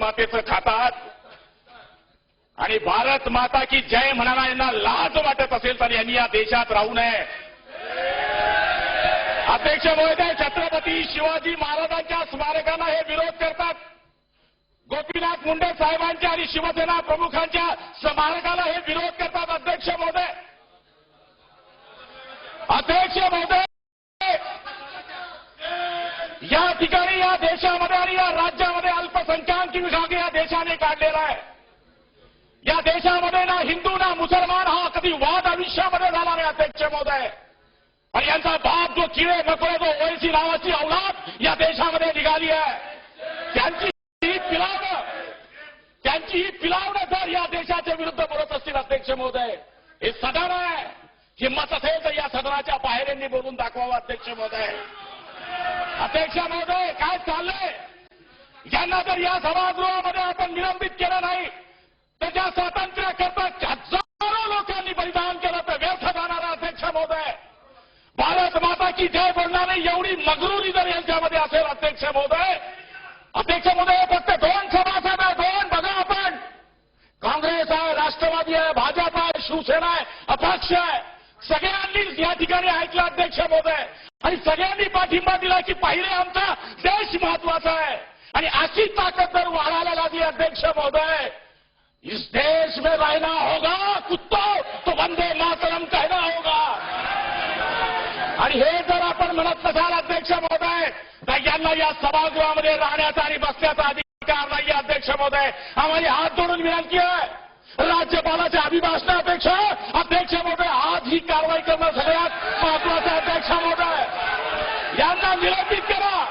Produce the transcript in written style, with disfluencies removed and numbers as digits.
मातेचं खातात आणि भारत माता की जय म्हणायला यांना लाज वाटत असेल तर यांनी या देशात राहू नये. अध्यक्ष महोदय, छत्रपती शिवाजी महाराजांच्या स्मारकांना हे विरोध करतात. गोपीनाथ मुंडे साहेबांच्या आणि शिवसेना प्रमुखांच्या स्मारकाला हे विरोध करतात. अध्यक्ष महोदय, या ठिकाणी या देशामध्ये आणि या राज्यामध्ये अल्पसंख्याक विभाग या देशाने काढलेला आहे. या देशामध्ये ना हिंदू ना मुसलमान हा कधी वाद आयुष्यामध्ये झाला नाही. अध्यक्ष महोदय, आणि यांचा बाप जो किडे मकोडे जो ओएसी नावाची अवलाद या देशामध्ये निघाली आहे, त्यांची ही पिलावणं जर या देशाच्या विरुद्ध बोलत असतील अध्यक्ष महोदय, हे सदन आहे. हिंमत असेल तर या सदनाच्या बाहेर यांनी बोलून दाखवावं. अध्यक्ष महोदय, काय चाललंय? यांना जर या सभागृहामध्ये आपण निलंबित केलं नाही तर ज्या स्वातंत्र्याकरता हजारो लोकांनी बलिदान केलं तर व्यर्थ जाणार. अध्यक्ष महोदय, भारत माता की जय बोलणारे एवढी मगरुरी जर यांच्यामध्ये असेल अध्यक्ष महोदय, फक्त 2 सभासद आहे, 2 बघा आपण. काँग्रेस आहे, राष्ट्रवादी आहे, भाजप आहे, शिवसेना आहे, अपक्ष आहे, सगळ्यांनी या ठिकाणी ऐकलं अध्यक्ष महोदय, आणि सगळ्यांनी पाठिंबा दिला की पहिले आमचा देश महत्वाचा आहे. आणि अशी ताकद जर वाढायला लागली अध्यक्ष महोदय, इस देश में रहना होगा कुत्तो तो वंदे मातरम कहना होगा. आणि हे जर आपण म्हणत नसाल अध्यक्ष महोदय तर यांना या सभागृहामध्ये राहण्याचा आणि बसण्याचा अधिकार नाही. अध्यक्ष महोदय, आम्हाला हात जोडून विनंती आहे, राज्यपालाच्या अभिभाषणापेक्षा अध्यक्ष महोदय आज ही कारवाई करणं सगळ्यात महत्वाचं. अध्यक्ष महोदय, यांना निलंबित करा.